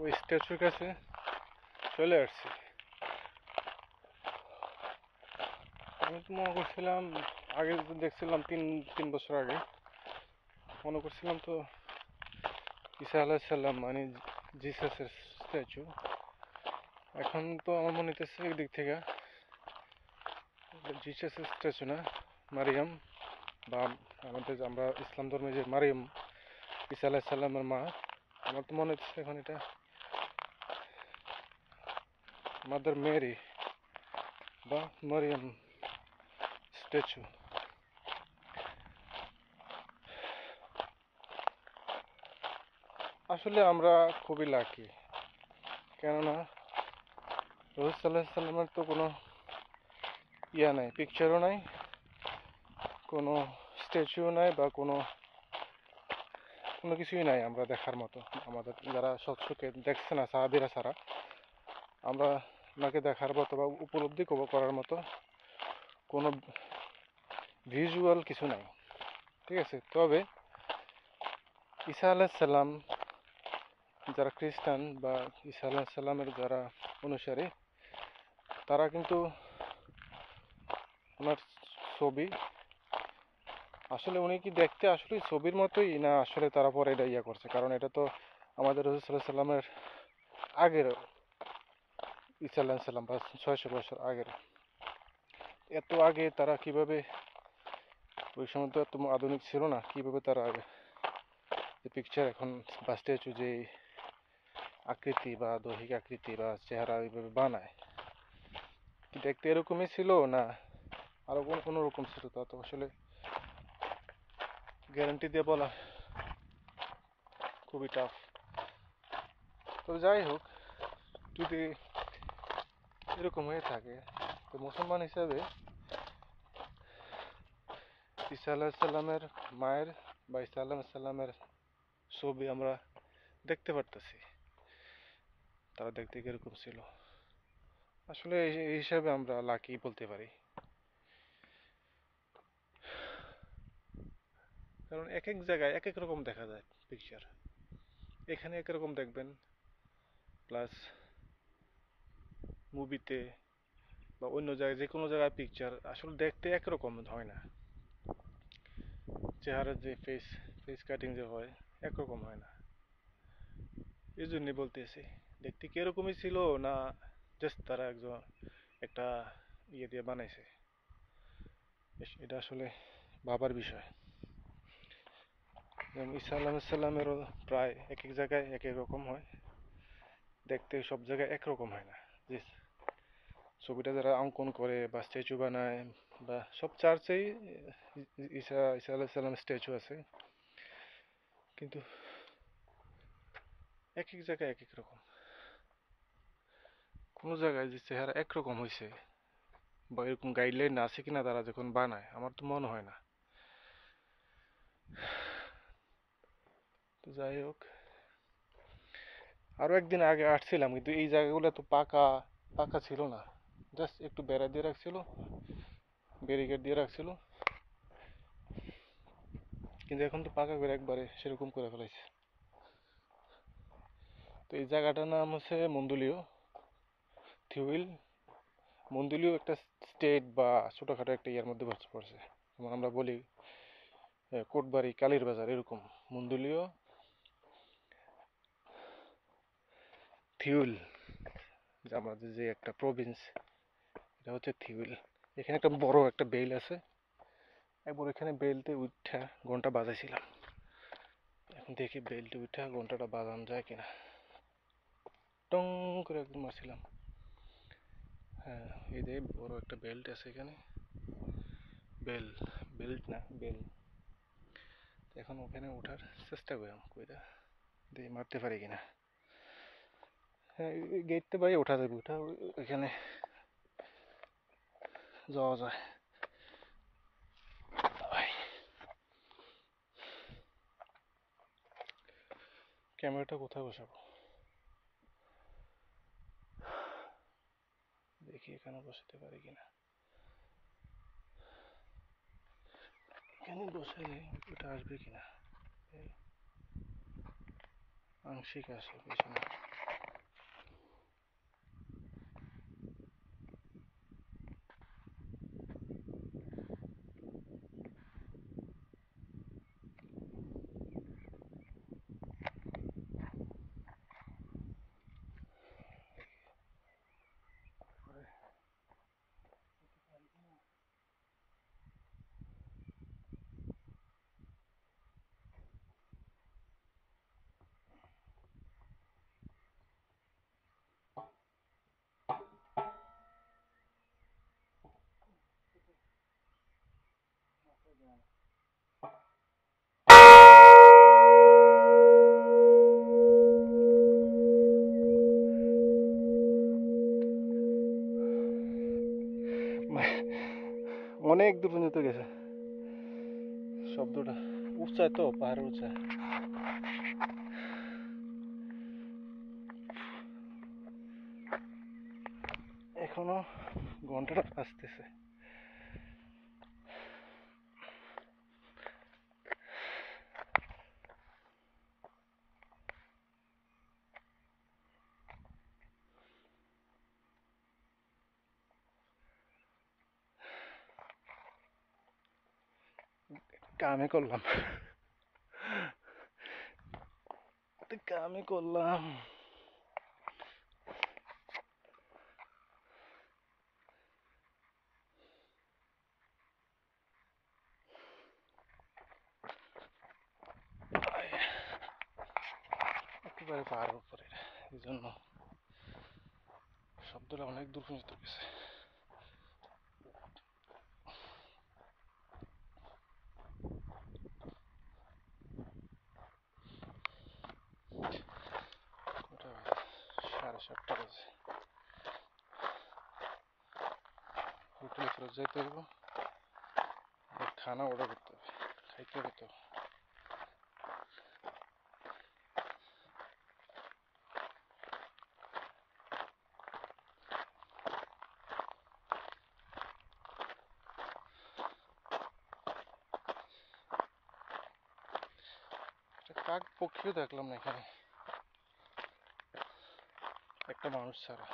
ওই স্ট্যাচুর কাছে চলে আসছি। আমি তো মনে করছিলাম, আগে তো দেখছিলাম তিন তিন বছর আগে, মনে করছিলাম তো ঈসা আলাইসাল্লাম মানে জিসাসের স্ট্যাচু। এখন তো আমার মনে হইতেছে এদিক থেকে জিসাসের স্ট্যাচু না, মারিয়াম, বা আমরা ইসলাম ধর্মে যে মারিয়াম ঈসা আলাইসাল্লামের মা, আমার তো মনে হচ্ছে এখন এটা মাদার মেরি বা মারিয়াম স্ট্যাচু। আসলে আমরা খুবই লাকি, কেননা রসুল সাল্লাহ সাল্লামের তো কোনো নাই, পিকচারও নাই, কোনো স্ট্যাচুও নাই, বা কোনো কোনো কিছুই নাই আমরা দেখার মতো। আমাদের যারা সৎসুকে দেখছে না সাহাবিরা ছাড়া, আমরা ওনাকে দেখার মতো বা উপলব্ধি করার মতো কোনো ভিজুয়াল কিছু নাই। ঠিক আছে, তবে ঈসা আলাইসাল্লাম যারা খ্রিস্টান বা ঈসা আলাইসাল্লামের যারা অনুসারী, তারা কিন্তু ওনার ছবি, আসলে উনি কি দেখতে আসলে ছবির মতোই, না আসলে তারা পরে এটা ইয়া করছে, কারণ এটা তো আমাদের রসুল সাল্লাহ সাল্লামের আগের ঈসা আলাইহিস সালাম, বা 600 বছর আগের। এত আগে তারা কিভাবে, ওই সময় তো এত আধুনিক ছিল না, কিভাবে তারা যে পিকচার এখন বা স্ট্যাচু যে আকৃতি বা দৈহিক আকৃতি বা চেহারা ওইভাবে বানায়, কি দেখতে এরকমই ছিল না আরো কোনো রকম ছিল, তা তো আসলে গ্যারান্টি দিয়ে বলা খুবই টাফ। তো যাই হোক, যদি এরকম হয়ে থাকে, তো মুসলমান হিসাবে ঈসা আলাইহিস সালামের মায়ের বা ঈসা আলাইহিস সালামের ছবি আমরা দেখতে পারতেছি, তারা দেখতে কিরকম ছিল। আসলে এই হিসাবে আমরা লাকি বলতে পারি, কারণ এক এক জায়গায় এক এক রকম দেখা যায় পিকচার। এখানে একরকম দেখবেন, প্লাস মুভিতে বা অন্য জায়গায় যে কোনো জায়গায় পিকচার আসলে দেখতে একরকম হয় না, চেহারার যে ফেস ফেস কাটিং যে হয় একরকম হয় না। এই জন্যই বলতেছি, দেখতে কি এরকমই ছিল, না জাস্ট তারা একজন একটা ইয়ে দিয়ে বানাইছে, এটা আসলে ভাবার বিষয়। যেমন ঈসা আলাইহিস সালামেরও প্রায় এক এক জায়গায় এক এক রকম হয়, দেখতে সব জায়গায় একরকম হয় না। যে ছবিটা যারা অঙ্কন করে বা স্ট্যাচু বানায়, বা সব চার্চেই ঈসা ঈসা আলাইহিস সালামের স্ট্যাচু আছে, কিন্তু এক এক জায়গায় এক এক রকম। কোনো জায়গায় যে চেহারা একরকম হয়েছে বা এরকম গাইডলাইন আছে কিনা তারা যখন বানায়, আমার তো মনে হয় না। তো যাই হোক, আরো একদিন আগে আসছিলাম, কিন্তু এই জায়গাগুলো তো পাকা পাকা ছিল না, জাস্ট একটু বেড়া দিয়ে রাখছিল, ব্যারিকেড দিয়ে রাখছিল, কিন্তু এখন তো পাকা করে একবারে সেরকম করে ফেলাইছে। তো এই জায়গাটার নাম হচ্ছে মন্দুলিও থিউইল। মন্দুলিও একটা স্টেট বা ছোটখাটো একটা ইয়ার মধ্যে পড়ছে, যেমন আমরা বলি কোটবাড়ি, কালীর বাজার, এরকম মন্দুলিও থিউল, যে আমাদের যে একটা প্রভিন্স, এটা হচ্ছে থিউল। এখানে একটা বড় একটা বেল আছে, একবার এখানে বেলতে উঠা ঘন্টা বাজাইছিলাম। এখন দেখি বেলটা উঠা ঘন্টাটা বাজানো যায় কিনা। টং করে একদম মারছিলাম। হ্যাঁ, এই যে বড় একটা বেল্ট আছে এখানে, বেল, বেল্ট না বেল। এখন ওখানে ওঠার চেষ্টা করলাম, কইরা দেখি মারতে পারি কিনা। হ্যাঁ, গেটটা বাইরে ওঠা যাবে, ওঠা ওইখানে যাওয়া যায়। ক্যামেরাটা কোথায় বসাবো, দেখি এখানে বসাতে পারি কিনা। এখানে বসালে ওটা আসবে কিনা, আংশিক আসে, বেশি না। অনেক দূর পর্যন্ত গেছে শব্দটা। উঁচায় তো, পাহাড়ের উঁচায়। এখনো ঘন্টাটা আসতেছে। কামে করলাম, কামে করলাম। একেবারে পাহাড়ের উপরে, এই জন্য শব্দটা অনেক দূর পর্যন্ত গেছে। কটা বাজে? 7:30 বাজে। হোটেলে ফেরত যাইতে হইব, খানা অর্ডার করতে হবে, খাইতে হবে তো। কাক পক্ষীও দেখলাম না এখানে, একটা মানুষ ছাড়া।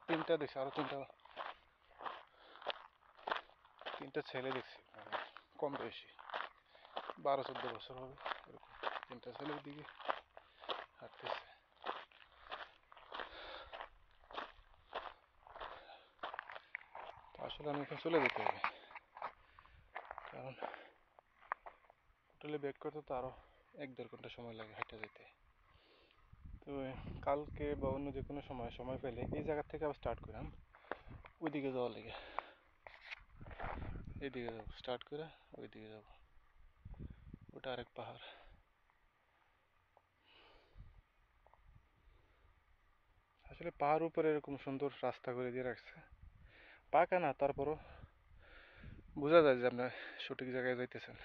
তিনটা দেখছি, আরো তিনটা ছেলে দেখছি, কম বেশি 12-14 বছর হবে এরকম। তিনটা ছেলের দিকে হাঁটতেছে। আসলে আমি এখন চলে যেতে হবে, কারণ হোটেলে ব্যাক করতে তো আরো 1-1.5 ঘন্টা সময় লাগে হেঁটে যেতে। তো কালকে বা অন্য যে কোনো সময় পেলে এই জায়গা থেকে আবার স্টার্ট করাম, ওইদিকে যাওয়ার লেগে। এইদিকে যাবো, স্টার্ট করে ওইদিকে যাবো, ওটা আরেক পাহাড়। আসলে পাহাড় উপরে এরকম সুন্দর রাস্তা করে দিয়ে রাখছে, পাকা না, তারপরও বোঝা যায় যে আপনি সঠিক জায়গায় যাইতেছেন।